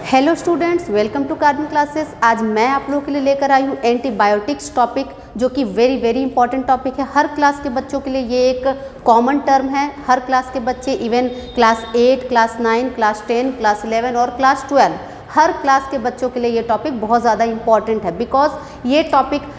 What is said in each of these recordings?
Hello students, welcome to Carbon Classes. आज मैं आप लोगों के लिए लेकर आई हूँ एंटीबायोटिक्स टॉपिक, जो कि वेरी इंपॉर्टेंट टॉपिक है। हर क्लास के बच्चों के लिए ये एक कॉमन टर्म है। हर क्लास के बच्चे, even class 8, class 9, class 10, class 11 और क्लास 12, हर क्लास के बच्चों के लिए ये टॉपिक बहुत ज़्यादा इंपॉर्टेंट है, बिकॉज ये टॉपिक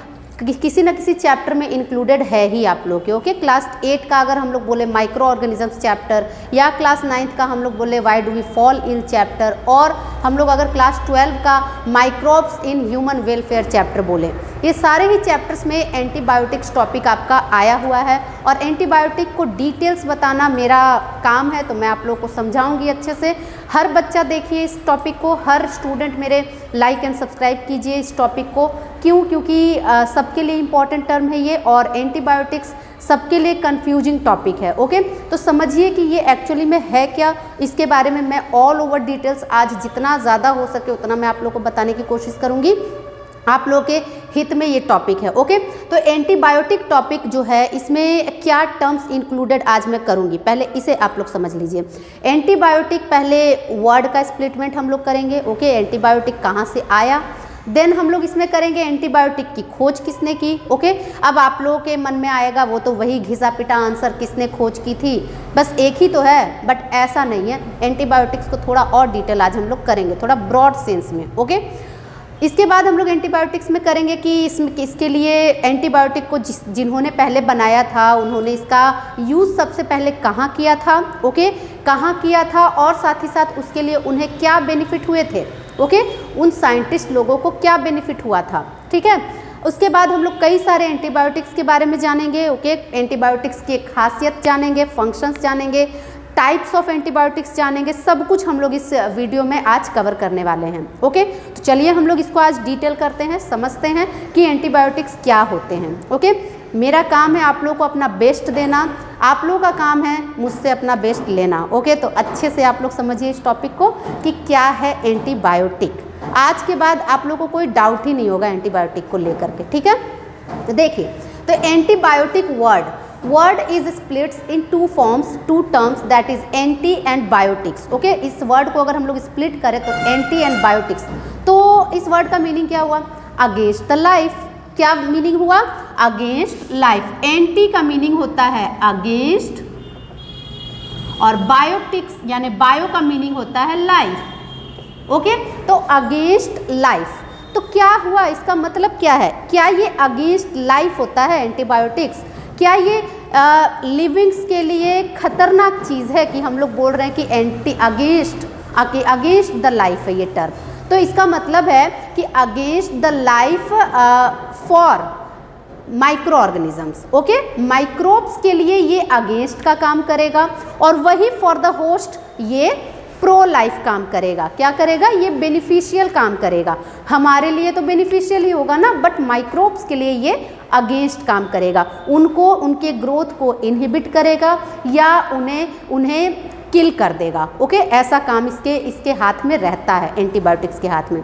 किसी न किसी चैप्टर में इंक्लूडेड है ही आप लोग के। ओके, क्लास 8 का अगर हम लोग बोले माइक्रो ऑर्गेनिजम्स चैप्टर, या क्लास 9 का हम लोग बोले why do we fall in chapter, और हम लोग अगर क्लास 12 का microbes in human welfare chapter बोले, ये सारे ही चैप्टर्स में एंटीबायोटिक्स टॉपिक आपका आया हुआ है। और एंटीबायोटिक को डिटेल्स बताना मेरा काम है, तो मैं आप लोग को समझाऊंगी अच्छे से। हर बच्चा देखिए इस टॉपिक को, हर स्टूडेंट मेरे लाइक एंड सब्सक्राइब कीजिए इस टॉपिक को। क्यों? क्योंकि सबके लिए इम्पॉर्टेंट टर्म है ये, और एंटीबायोटिक्स सबके लिए कंफ्यूजिंग टॉपिक है। ओके, तो समझिए कि ये एक्चुअली में है क्या। इसके बारे में मैं ऑल ओवर डिटेल्स आज जितना ज़्यादा हो सके उतना मैं आप लोग को बताने की कोशिश करूँगी। आप लोग के हित में ये टॉपिक है। ओके, तो एंटीबायोटिक टॉपिक जो है, इसमें क्या टर्म्स इंक्लूडेड आज मैं करूँगी, पहले इसे आप लोग समझ लीजिए। एंटीबायोटिक, पहले वर्ड का स्प्लिटमेंट हम लोग करेंगे। ओके, एंटीबायोटिक कहाँ से आया, देन हम लोग इसमें करेंगे एंटीबायोटिक की खोज किसने की। ओके, अब आप लोगों के मन में आएगा वो तो वही घिसा पिटा आंसर, किसने खोज की थी, बस एक ही तो है, बट ऐसा नहीं है। एंटीबायोटिक्स को थोड़ा और डिटेल आज हम लोग करेंगे, थोड़ा ब्रॉड सेंस में। ओके, इसके बाद हम लोग एंटीबायोटिक्स में करेंगे कि इसके लिए एंटीबायोटिक को जिन्होंने पहले बनाया था, उन्होंने इसका यूज़ सबसे पहले कहाँ किया था। ओके, कहाँ किया था, और साथ ही साथ उसके लिए उन्हें क्या बेनिफिट हुए थे। ओके, उन साइंटिस्ट लोगों को क्या बेनिफिट हुआ था। ठीक है, उसके बाद हम लोग कई सारे एंटीबायोटिक्स के बारे में जानेंगे। ओके, एंटीबायोटिक्स की खासियत जानेंगे, फंक्शंस जानेंगे, टाइप्स ऑफ एंटीबायोटिक्स जानेंगे, सब कुछ हम लोग इस वीडियो में आज कवर करने वाले हैं। ओके, तो चलिए हम लोग इसको आज डिटेल करते हैं, समझते हैं कि एंटीबायोटिक्स क्या होते हैं। ओके, मेरा काम है आप लोगों को अपना बेस्ट देना, आप लोगों का काम है मुझसे अपना बेस्ट लेना। ओके, तो अच्छे से आप लोग समझिए इस टॉपिक को कि क्या है एंटीबायोटिक। आज के बाद आप लोगों को कोई डाउट ही नहीं होगा एंटीबायोटिक को लेकर के। ठीक है, तो देखिए, तो antibiotic word is splits in two forms, two terms, that is anti and biotics. Okay, इस वर्ड को अगर हम लोग स्प्लिट करें तो एंटी एंड बायोटिक्स, तो इस वर्ड का मीनिंग क्या हुआ? Against the life. क्या मीनिंग हुआ? Against life. एंटी का मीनिंग होता है अगेंस्ट, और बायोटिक्स यानी बायो का मीनिंग होता है लाइफ। ओके, तो अगेंस्ट लाइफ, तो क्या हुआ, इसका मतलब क्या है? क्या ये अगेंस्ट लाइफ होता है एंटीबायोटिक्स? क्या ये लिविंग्स के लिए खतरनाक चीज़ है कि हम लोग बोल रहे हैं कि एंटी अगेंस्ट द लाइफ है ये टर्म? तो इसका मतलब है कि against the life for micro organisms. Okay, microbes के लिए ये अगेंस्ट का काम करेगा, और वही फॉर द होस्ट ये प्रो लाइफ काम करेगा। क्या करेगा? ये बेनिफिशियल काम करेगा। हमारे लिए तो बेनिफिशियल ही होगा ना, बट माइक्रोब्स के लिए ये अगेंस्ट काम करेगा। उनको, उनके ग्रोथ को इनहिबिट करेगा, या उन्हें किल कर देगा। ओके, ऐसा काम इसके हाथ में रहता है, एंटीबायोटिक्स के हाथ में।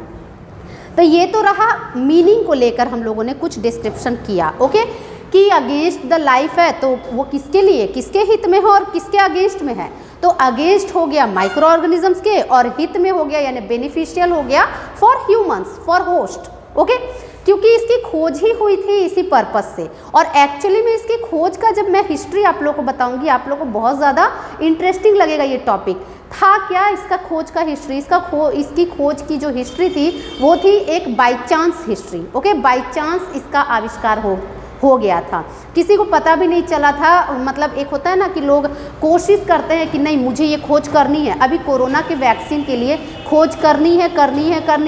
तो ये तो रहा मीनिंग को लेकर हम लोगों ने कुछ डिस्क्रिप्शन किया। ओके, कि अगेंस्ट द लाइफ है, तो वो किसके लिए, किसके हित में है और किसके अगेंस्ट में है? तो अगेंस्ट हो गया माइक्रो ऑर्गेनिजम्स के, और हित में हो गया यानी बेनिफिशियल हो गया for humans, for host. Okay, क्योंकि इसकी खोज ही हुई थी इसी पर्पस से। और एक्चुअली में इसकी खोज का जब मैं हिस्ट्री आप लोगों को बताऊंगी, आप लोगों को बहुत ज़्यादा इंटरेस्टिंग लगेगा। ये टॉपिक था क्या, इसका खोज का हिस्ट्री, इसकी खोज की जो हिस्ट्री थी वो थी एक by chance history. Okay, by chance इसका आविष्कार हो गया था, किसी को पता भी नहीं चला था। मतलब एक होता है ना कि लोग कोशिश करते हैं कि नहीं मुझे ये खोज करनी है, अभी कोरोना के वैक्सीन के लिए खोज करनी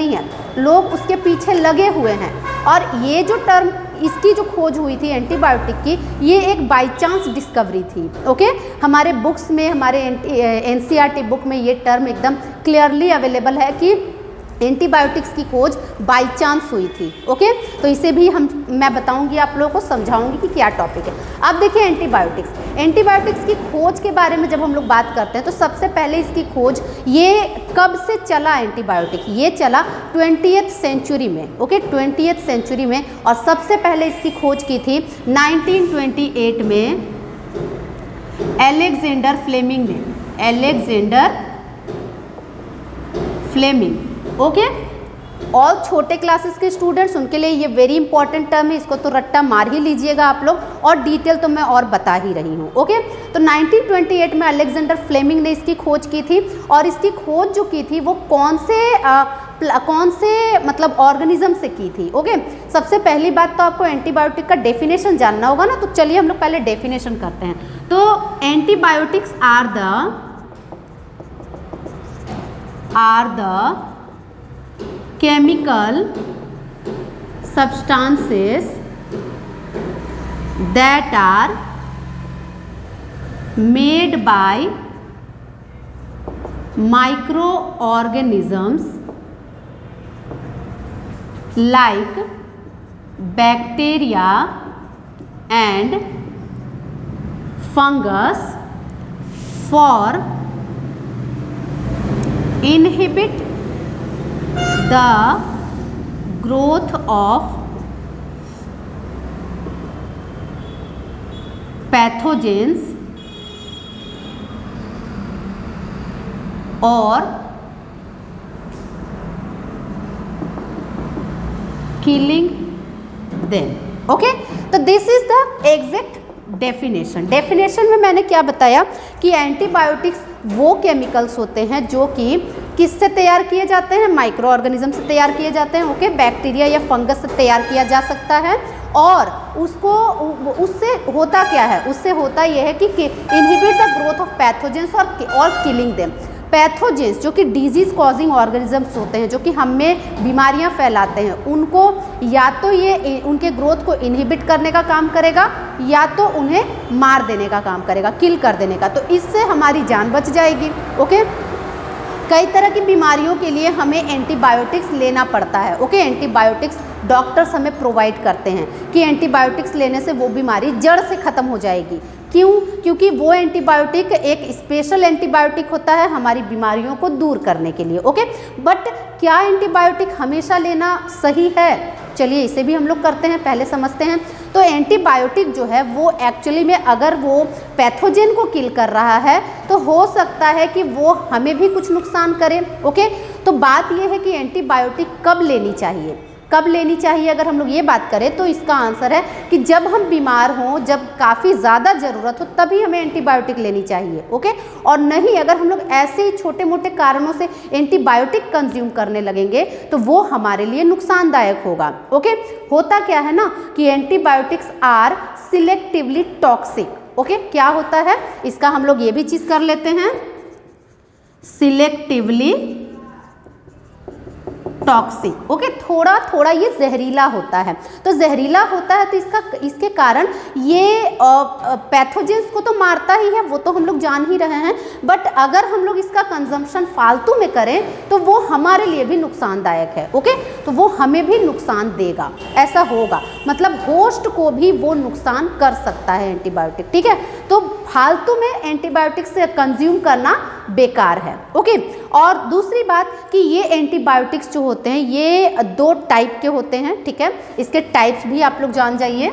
है, लोग उसके पीछे लगे हुए हैं। और ये जो टर्म, इसकी जो खोज हुई थी एंटीबायोटिक की, ये एक बाई चांस डिस्कवरी थी। ओके, हमारे बुक्स में, हमारे एनसीईआरटी बुक में ये टर्म एकदम क्लियरली अवेलेबल है कि एंटीबायोटिक्स की खोज बाई चांस हुई थी। ओके, तो इसे भी मैं बताऊंगी, आप लोगों को समझाऊंगी कि क्या टॉपिक है। अब देखिए एंटीबायोटिक्स की खोज के बारे में जब हम लोग बात करते हैं, तो सबसे पहले इसकी खोज ये कब से चला एंटीबायोटिक? ये चला 20th सेंचुरी में। ओके, 20th सेंचुरी में, और सबसे पहले इसकी खोज की थी 1928 में अलेक्जेंडर फ्लेमिंग ने। ओके। और छोटे क्लासेस के स्टूडेंट्स उनके लिए ये वेरी इंपॉर्टेंट टर्म है, इसको तो रट्टा मार ही लीजिएगा आप लोग, और डिटेल तो मैं और बता ही रही हूँ। ओके, तो 1928 में अलेक्जेंडर फ्लेमिंग ने इसकी खोज की थी, और इसकी खोज जो की थी वो कौन से मतलब ऑर्गेनिज्म से की थी। ओके, सबसे पहली बात तो आपको एंटीबायोटिक का डेफिनेशन जानना होगा ना, तो चलिए हम लोग पहले डेफिनेशन करते हैं। तो antibiotics are the chemical substances that are made by microorganisms like bacteria and fungus for inhibit the growth of pathogens or killing them। Okay, तो this is the exact definition में मैंने क्या बताया कि एंटीबायोटिक्स वो केमिकल्स होते हैं जो कि किससे तैयार किए जाते हैं, माइक्रो ऑर्गेनिज्म से तैयार किए जाते हैं। ओके, बैक्टीरिया या फंगस से तैयार किया जा सकता है, और उससे होता क्या है, उससे होता यह है कि inhibit the growth of pathogens और किलिंग देम। पैथोजेंस जो कि डिजीज कॉजिंग ऑर्गेनिजम्स होते हैं, जो कि हमें बीमारियां फैलाते हैं, उनको या तो ये उनके ग्रोथ को इनहिबिट करने का काम करेगा या तो उन्हें मार देने का काम करेगा, किल कर देने का। तो इससे हमारी जान बच जाएगी। ओके, कई तरह की बीमारियों के लिए हमें एंटीबायोटिक्स लेना पड़ता है। ओके, एंटीबायोटिक्स डॉक्टर्स हमें प्रोवाइड करते हैं कि एंटीबायोटिक्स लेने से वो बीमारी जड़ से ख़त्म हो जाएगी। क्यों? क्योंकि वो एंटीबायोटिक एक स्पेशल एंटीबायोटिक होता है हमारी बीमारियों को दूर करने के लिए। ओके, बट क्या एंटीबायोटिक हमेशा लेना सही है? चलिए इसे भी हम लोग करते हैं, पहले समझते हैं। तो एंटीबायोटिक जो है वो एक्चुअली में अगर वो पैथोजेन को किल कर रहा है तो हो सकता है कि वो हमें भी कुछ नुकसान करे। ओके, तो बात ये है कि एंटीबायोटिक कब लेनी चाहिए, कब लेनी चाहिए? अगर हम लोग ये बात करें तो इसका आंसर है कि जब हम बीमार हों, जब काफ़ी ज़्यादा ज़रूरत हो, तभी हमें एंटीबायोटिक लेनी चाहिए। ओके, और नहीं अगर हम लोग ऐसे ही छोटे मोटे कारणों से एंटीबायोटिक कंज्यूम करने लगेंगे तो वो हमारे लिए नुकसानदायक होगा। ओके, होता क्या है ना कि antibiotics are selectively toxic. Okay, क्या होता है इसका हम लोग ये भी चीज़ कर लेते हैं, सिलेक्टिवली टॉक्सिक। ओके, थोड़ा थोड़ा ये जहरीला होता है। तो जहरीला होता है तो इसके कारण ये पैथोजेंस को तो मारता ही है, वो तो हम लोग जान ही रहे हैं, बट अगर हम लोग इसका कंजम्पशन फालतू में करें तो वो हमारे लिए भी नुकसानदायक है। ओके, तो वो हमें भी नुकसान देगा, ऐसा होगा, मतलब होस्ट को भी वो नुकसान कर सकता है एंटीबायोटिक। ठीक है, तो फालतू में एंटीबायोटिक से कंज्यूम करना बेकार है। ओके, और दूसरी बात कि ये एंटीबायोटिक्स जो होते हैं ये दो टाइप के होते हैं। ठीक है, इसके टाइप्स भी आप लोग जान जाइए,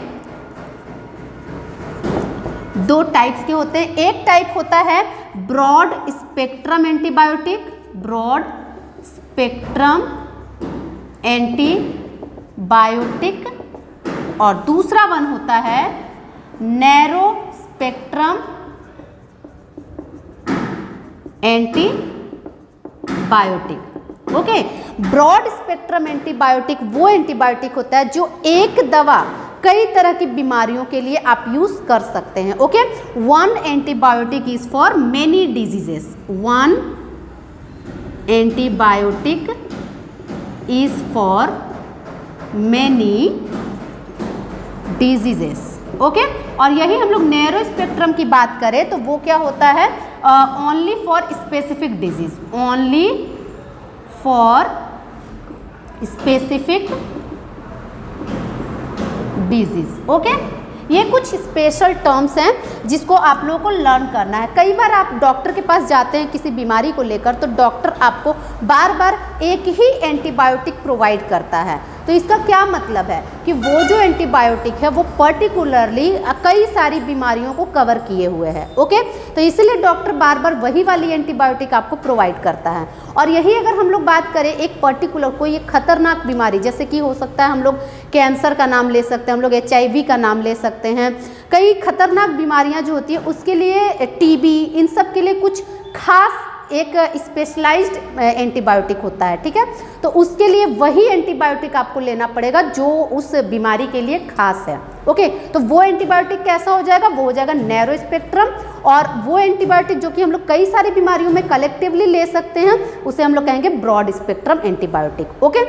दो टाइप्स के होते हैं। एक टाइप होता है broad spectrum antibiotic, broad spectrum antibiotic, और दूसरा वन होता है narrow spectrum antibiotic. Okay, broad spectrum antibiotic वो एंटीबायोटिक होता है जो एक दवा कई तरह की बीमारियों के लिए आप यूज कर सकते हैं। Okay, one antibiotic is for many diseases, one antibiotic is for many diseases. Okay, और यही हम लोग नैरो स्पेक्ट्रम की बात करें तो वो क्या होता है, only for specific disease, only for specific disease. Okay, ये कुछ स्पेशल टर्म्स हैं जिसको आप लोगों को लर्न करना है। कई बार आप डॉक्टर के पास जाते हैं किसी बीमारी को लेकर तो डॉक्टर आपको बार बार एक ही एंटीबायोटिक प्रोवाइड करता है, तो इसका क्या मतलब है कि वो जो एंटीबायोटिक है वो पर्टिकुलरली कई सारी बीमारियों को कवर किए हुए है। ओके, तो इसलिए डॉक्टर बार बार वही वाली एंटीबायोटिक आपको प्रोवाइड करता है। और यही अगर हम लोग बात करें एक पर्टिकुलर कोई एक खतरनाक बीमारी, जैसे कि हो सकता है हम लोग कैंसर का नाम ले सकते हैं, हम लोग HIV का नाम ले सकते हैं, कई खतरनाक बीमारियां जो होती है उसके लिए, टीबी, इन सब के लिए कुछ खास एक स्पेशलाइज्ड एंटीबायोटिक होता है। ठीक है, तो उसके लिए वही एंटीबायोटिक आपको लेना पड़ेगा जो उस बीमारी के लिए खास है। ओके, तो वो एंटीबायोटिक कैसा हो जाएगा, वो हो जाएगा नैरो स्पेक्ट्रम। और वो एंटीबायोटिक जो कि हम लोग कई सारी बीमारियों में कलेक्टिवली ले सकते हैं उसे हम लोग कहेंगे ब्रॉड स्पेक्ट्रम एंटीबायोटिक। ओके,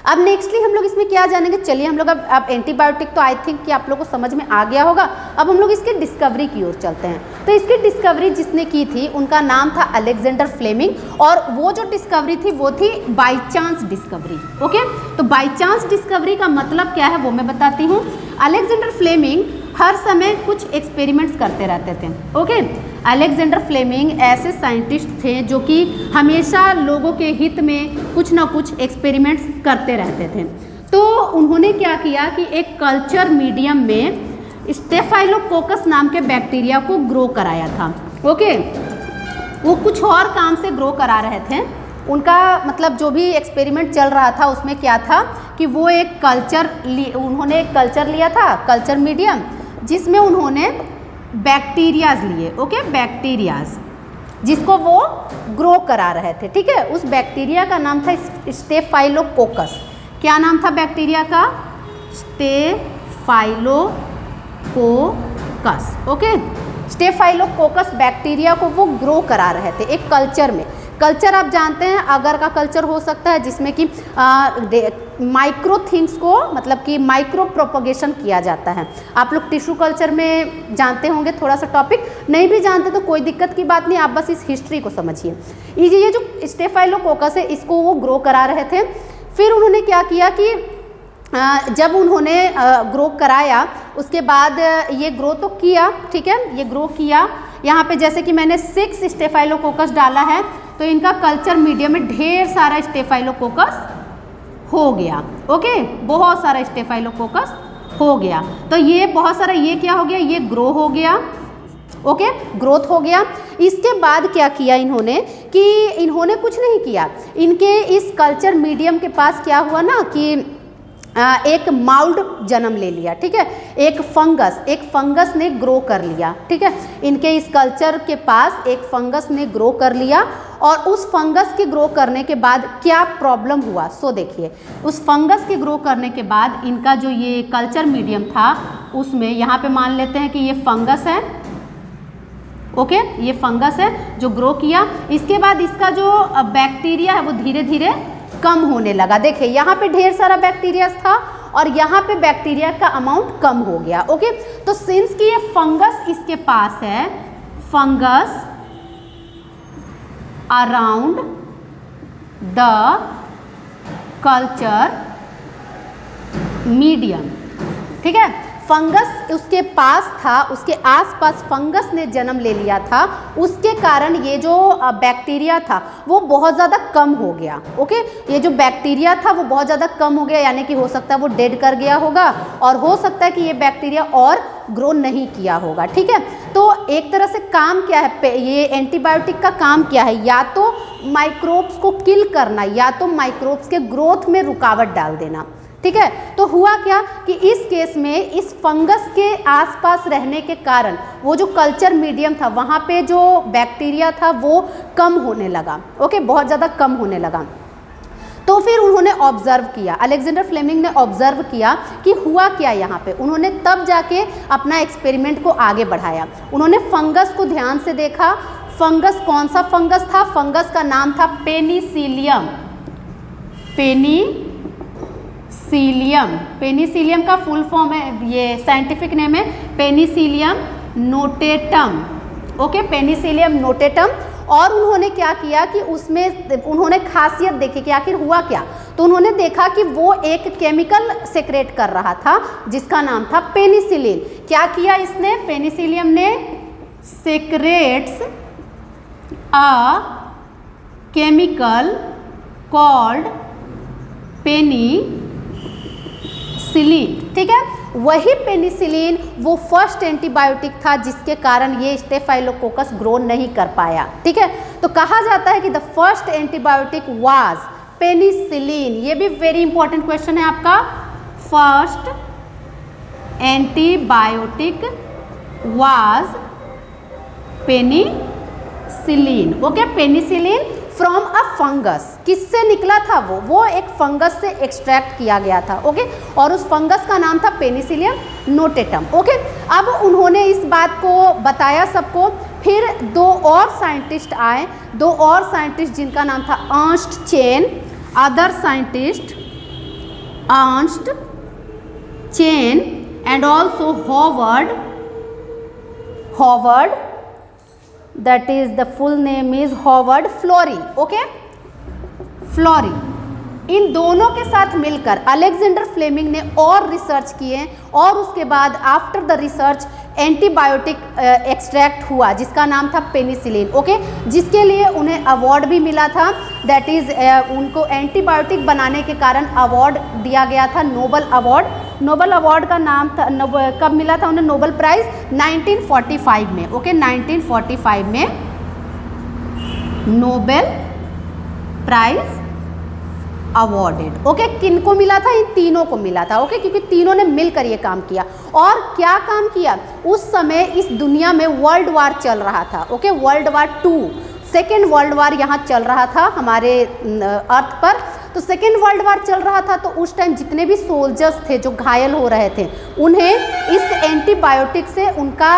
अब नेक्स्टली हम लोग इसमें क्या जानेंगे, चलिए हम लोग अब एंटीबायोटिक तो आई थिंक कि आप लोगों को समझ में आ गया होगा। अब हम लोग इसकी डिस्कवरी की ओर चलते हैं। तो इसकी डिस्कवरी जिसने की थी उनका नाम था अलेक्जेंडर फ्लेमिंग, और वो जो डिस्कवरी थी वो थी बाई चांस डिस्कवरी। ओके, तो बाई चांस डिस्कवरी का मतलब क्या है वो मैं बताती हूँ। अलेक्जेंडर फ्लेमिंग हर समय कुछ एक्सपेरिमेंट्स करते रहते थे। ओके, अलेक्जेंडर फ्लेमिंग ऐसे साइंटिस्ट थे जो कि हमेशा लोगों के हित में कुछ ना कुछ एक्सपेरिमेंट्स करते रहते थे। तो उन्होंने क्या किया कि एक कल्चर मीडियम में स्टेफाइलोकोकस नाम के बैक्टीरिया को ग्रो कराया था। ओके, वो कुछ और काम से ग्रो करा रहे थे। उनका मतलब जो भी एक्सपेरिमेंट चल रहा था उसमें क्या था कि वो एक उन्होंने एक कल्चर लिया था, कल्चर मीडियम, जिसमें उन्होंने बैक्टीरियाज लिए। ओके, बैक्टीरियाज जिसको वो ग्रो करा रहे थे। ठीक है, उस बैक्टीरिया का नाम था स्टेफाइलोकोकस। क्या नाम था बैक्टीरिया का? स्टेफाइलोकोकस। ओके, स्टेफाइलोकोकस बैक्टीरिया को वो ग्रो करा रहे थे एक कल्चर में। कल्चर आप जानते हैं अगर का कल्चर हो सकता है जिसमें कि माइक्रो थिंग्स को मतलब कि माइक्रो प्रोपोगेशन किया जाता है। आप लोग टिश्यू कल्चर में जानते होंगे थोड़ा सा टॉपिक, नहीं भी जानते तो कोई दिक्कत की बात नहीं, आप बस इस हिस्ट्री को समझिए। ये जो स्टेफाइलोकोकस है इसको वो ग्रो करा रहे थे। फिर उन्होंने क्या किया कि जब उन्होंने ग्रो कराया उसके बाद ये ग्रो तो किया, ठीक है, ये ग्रो किया। यहाँ पे जैसे कि मैंने 6 स्टेफाइलोकोकस डाला है तो इनका कल्चर मीडियम में ढेर सारा स्टेफाइलोकोकस हो गया। ओके, बहुत सारा स्टेफाइलोकोकस हो गया। तो ये बहुत सारा, ये क्या हो गया, ये ग्रो हो गया। ओके, ग्रोथ हो गया। इसके बाद क्या किया इन्होंने कि इन्होंने कुछ नहीं किया, इनके इस कल्चर मीडियम के पास क्या हुआ ना कि एक माउल्ड जन्म ले लिया। ठीक है, एक फंगस ने ग्रो कर लिया। ठीक है, इनके इस कल्चर के पास एक फंगस ने ग्रो कर लिया। और उस फंगस के ग्रो करने के बाद क्या प्रॉब्लम हुआ, सो देखिए, उस फंगस के ग्रो करने के बाद इनका जो ये कल्चर मीडियम था उसमें यहाँ पे मान लेते हैं कि ये फंगस है। ओके, ये फंगस है जो ग्रो किया। इसके बाद इसका जो बैक्टीरिया है वो धीरे धीरे कम होने लगा। देखिए यहाँ पे ढेर सारा बैक्टीरिया था और यहाँ पे बैक्टीरिया का अमाउंट कम हो गया। ओके, तो सिंस कि ये फंगस इसके पास है, fungus around the culture medium, ठीक है, फंगस उसके पास था, उसके आसपास फंगस ने जन्म ले लिया था, उसके कारण ये जो बैक्टीरिया था वो बहुत ज़्यादा कम हो गया। ओके, ये जो बैक्टीरिया था वो बहुत ज़्यादा कम हो गया, यानी कि हो सकता है वो डेड कर गया होगा और हो सकता है कि ये बैक्टीरिया और ग्रो नहीं किया होगा। ठीक है, तो एक तरह से काम क्या है, ये एंटीबायोटिक का काम क्या है, या तो माइक्रोब्स को किल करना या तो माइक्रोब्स के ग्रोथ में रुकावट डाल देना। ठीक है, तो हुआ क्या कि इस केस में इस फंगस के आसपास रहने के कारण वो जो कल्चर मीडियम था वहाँ पे जो बैक्टीरिया था वो कम होने लगा। ओके, बहुत ज़्यादा कम होने लगा। तो फिर उन्होंने ऑब्जर्व किया, अलेक्जेंडर फ्लेमिंग ने ऑब्जर्व किया कि हुआ क्या यहाँ पे। उन्होंने तब जाके अपना एक्सपेरिमेंट को आगे बढ़ाया। उन्होंने फंगस को ध्यान से देखा। फंगस कौन सा फंगस था? फंगस का नाम था पेनिसिलियम। पेनिसिलियम का फुल फॉर्म है, ये साइंटिफिक नेम है Penicillium notatum. Okay, Penicillium notatum. और उन्होंने क्या किया कि उसमें उन्होंने खासियत देखी कि आखिर हुआ क्या। तो उन्होंने देखा कि वो एक केमिकल सेक्रेट कर रहा था जिसका नाम था पेनिसिलिन। क्या किया इसने? पेनिसिलियम ने secrets a chemical called penicillin. Penicillin, ठीक है। वही पेनिसिलिन वो फर्स्ट एंटीबायोटिक था जिसके कारण ये स्टेफाइलोकोकस ग्रो नहीं कर पाया, ठीक है। तो कहा जाता है कि the first antibiotic was penicillin. ये भी वेरी इंपॉर्टेंट क्वेश्चन है आपका। First antibiotic was penicillin, okay. Penicillin from a fungus, किससे निकला था वो एक फंगस से एक्सट्रैक्ट किया गया था, ओके। और उस फंगस का नाम था पेनिसिलियम नोटेटम, ओके। अब उन्होंने इस बात को बताया सबको। फिर दो और साइंटिस्ट आए, दो और साइंटिस्ट जिनका नाम था Ernst Chain, other scientist Ernst Chain and also Howard, that is the full name is Howard Florey, okay, Florey. इन दोनों के साथ मिलकर अलेक्जेंडर फ्लेमिंग ने और रिसर्च किए और उसके बाद after the research antibiotic extract हुआ जिसका नाम था पेनिसिलिन, ओके, जिसके लिए उन्हें अवार्ड भी मिला था। दैट इज़ उनको एंटीबायोटिक बनाने के कारण अवार्ड दिया गया था, नोबल अवार्ड। नोबल अवार्ड का नाम था, कब मिला था उन्हें नोबल प्राइज़? 1945 में, ओके। 1945 में नोबेल प्राइज अवॉर्डेड, ओके। किनको मिला था? इन तीनों को मिला था, ओके, क्योंकि तीनों ने मिलकर ये काम किया। और क्या काम किया? उस समय इस दुनिया में वर्ल्ड वार चल रहा था, okay, world war 2, second world war यहाँ चल रहा था हमारे अर्थ पर। तो सेकेंड वर्ल्ड वार चल रहा था, तो उस टाइम जितने भी सोल्जर्स थे जो घायल हो रहे थे उन्हें इस एंटीबायोटिक से उनका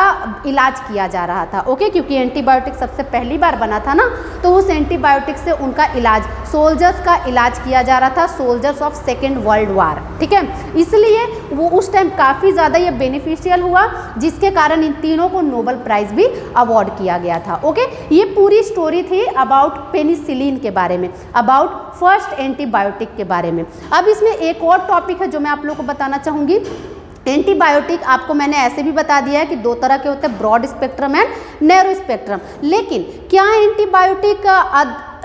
इलाज किया जा रहा था, ओके, क्योंकि एंटीबायोटिक सबसे पहली बार बना था ना, तो उस एंटीबायोटिक से उनका इलाज, सोल्जर्स का इलाज किया जा रहा था, soldiers of second world war, ठीक है। इसलिए वो उस टाइम काफ़ी ज़्यादा ये बेनिफिशियल हुआ, जिसके कारण इन तीनों को नोबेल प्राइज़ भी अवार्ड किया गया था, ओके। ये पूरी स्टोरी थी अबाउट पेनिसिलिन के बारे में, अबाउट फर्स्ट एंटीबायोटिक के बारे में। अब इसमें एक और टॉपिक है जो मैं आप लोगों को बताना चाहूँगी। एंटीबायोटिक आपको मैंने ऐसे भी बता दिया है कि दो तरह के होते हैं, broad spectrum and narrow spectrum. लेकिन क्या एंटीबायोटिक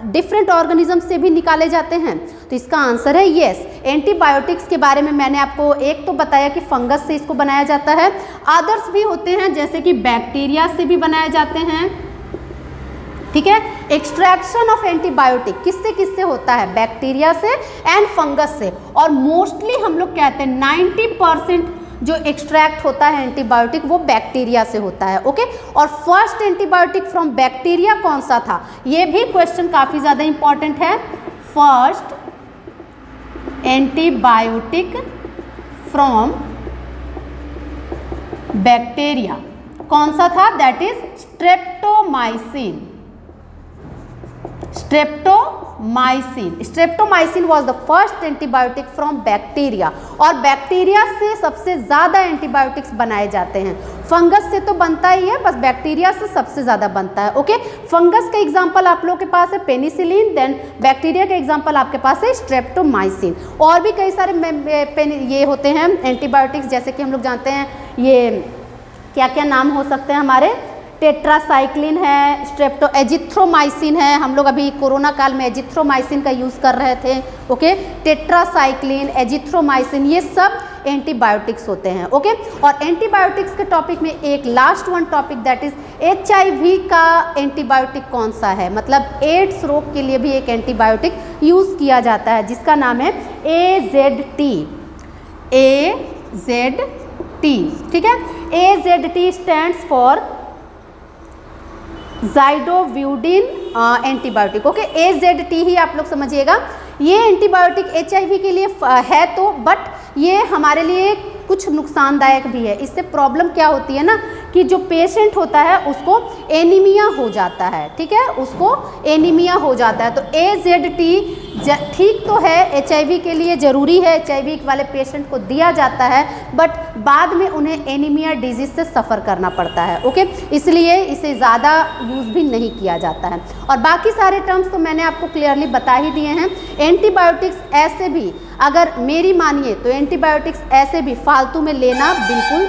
डिफरेंट ऑर्गेनिज्म से भी निकाले जाते हैं? तो इसका आंसर है येस। एंटीबायोटिक्स के बारे में मैंने आपको एक तो बताया कि फंगस से इसको बनाया जाता है, अदर्स भी होते हैं जैसे कि बैक्टीरिया से भी बनाए जाते हैं, ठीक है। एक्सट्रैक्शन ऑफ एंटीबायोटिक किससे किससे होता है? बैक्टीरिया से एंड फंगस से। और मोस्टली हम लोग कहते हैं 90% जो एक्सट्रैक्ट होता है एंटीबायोटिक वो बैक्टीरिया से होता है, ओके। और फर्स्ट एंटीबायोटिक फ्रॉम बैक्टीरिया कौन सा था? ये भी क्वेश्चन काफ़ी ज़्यादा इंपॉर्टेंट है। फर्स्ट एंटीबायोटिक फ्रॉम बैक्टीरिया कौन सा था? That is streptomycin. Streptomycin was the first antibiotic from bacteria. और बैक्टीरिया से सबसे ज़्यादा एंटीबायोटिक्स बनाए जाते हैं। फंगस से तो बनता ही है, बस बैक्टीरिया से सबसे ज़्यादा बनता है, ओके। फंगस का एग्जाम्पल आप लोगों के पास है पेनिसिलिन, देन बैक्टीरिया का एग्जाम्पल आपके पास है स्ट्रेप्टोमाइसिन। और भी कई सारे ये होते हैं एंटीबायोटिक्स, जैसे कि हम लोग जानते हैं ये क्या क्या नाम हो सकते हैं हमारे, टेट्रासाइक्लिन है, एजिथ्रोमाइसिन है। हम लोग अभी कोरोना काल में एजिथ्रोमाइसिन का यूज़ कर रहे थे, ओके। टेट्रासाइक्लिन, एजिथ्रोमाइसिन, ये सब एंटीबायोटिक्स होते हैं, ओके। और एंटीबायोटिक्स के टॉपिक में एक last one topic that is HIV का एंटीबायोटिक कौन सा है? मतलब एड्स रोग के लिए भी एक एंटीबायोटिक यूज़ किया जाता है जिसका नाम है AZT, ठीक है। AZT stands for zidovudine antibiotic, okay. AZT ही आप लोग समझिएगा। ये एंटीबायोटिक HIV के लिए है तो, बट ये हमारे लिए कुछ नुकसानदायक भी है। इससे प्रॉब्लम क्या होती है ना कि जो पेशेंट होता है उसको एनीमिया हो जाता है, ठीक है, उसको एनीमिया हो जाता है। तो AZT ठीक तो है, HIV के लिए ज़रूरी है, HIV वाले पेशेंट को दिया जाता है, बट बाद में उन्हें एनीमिया डिजीज़ से सफ़र करना पड़ता है, ओके। इसलिए इसे ज़्यादा यूज़ भी नहीं किया जाता है। और बाकी सारे टर्म्स तो मैंने आपको क्लियरली बता ही दिए हैं। एंटीबायोटिक्स ऐसे भी, अगर मेरी मानिए तो एंटीबायोटिक्स ऐसे भी फालतू में लेना बिल्कुल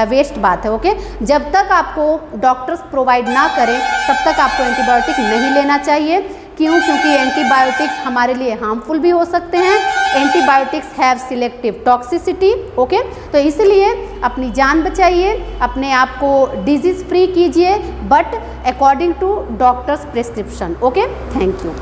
वेस्ट बात है, ओके। जब तक आपको डॉक्टर्स प्रोवाइड ना करें तब तक आपको एंटीबायोटिक नहीं लेना चाहिए। क्यों? क्योंकि एंटीबायोटिक्स हमारे लिए हार्मफुल भी हो सकते हैं antibiotics have selective toxicity. Okay, तो इसलिए अपनी जान बचाइए, अपने आप को डिजीज फ्री कीजिए, but according to doctors prescription. Okay, thank you.